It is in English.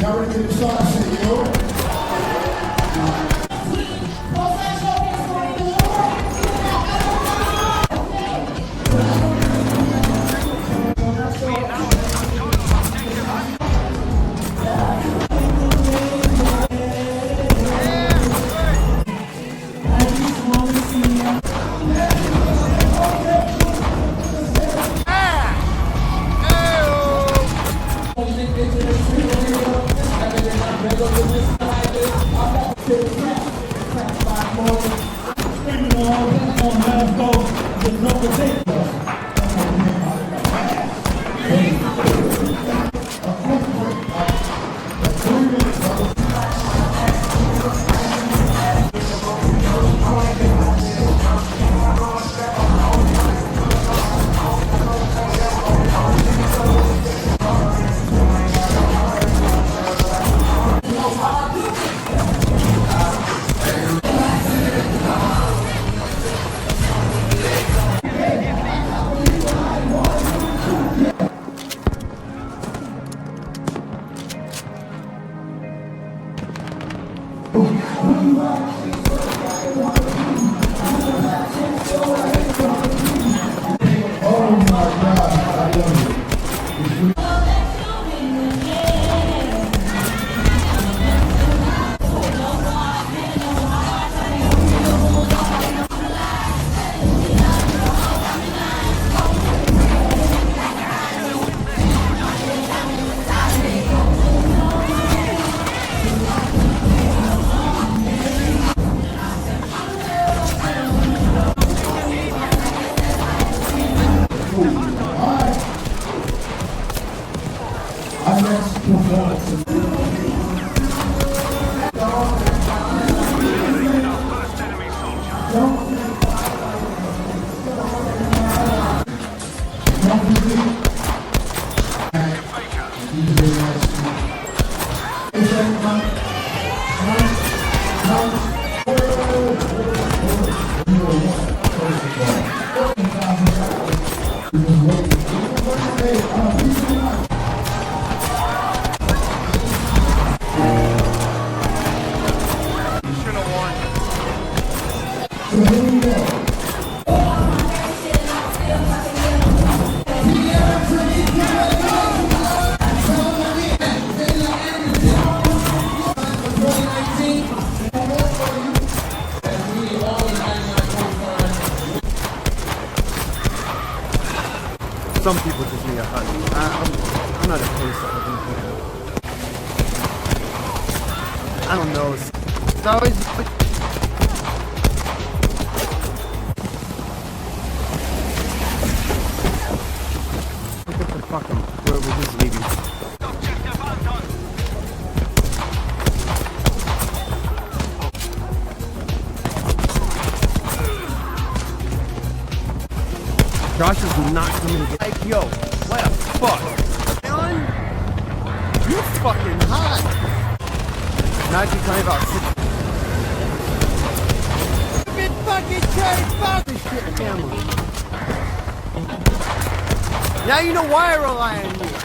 Y'all ready to get started? Say yo. Some people just need a hug. I'm not opposed to hugging people. I don't know. It's always... Look at the fucking... We're just leaving. Josh is not coming to get... Like, yo, what the fuck? Dylan? You fucking hot! Now you're talking about... Fucking fuck this shit camera. Now you know why I rely on you.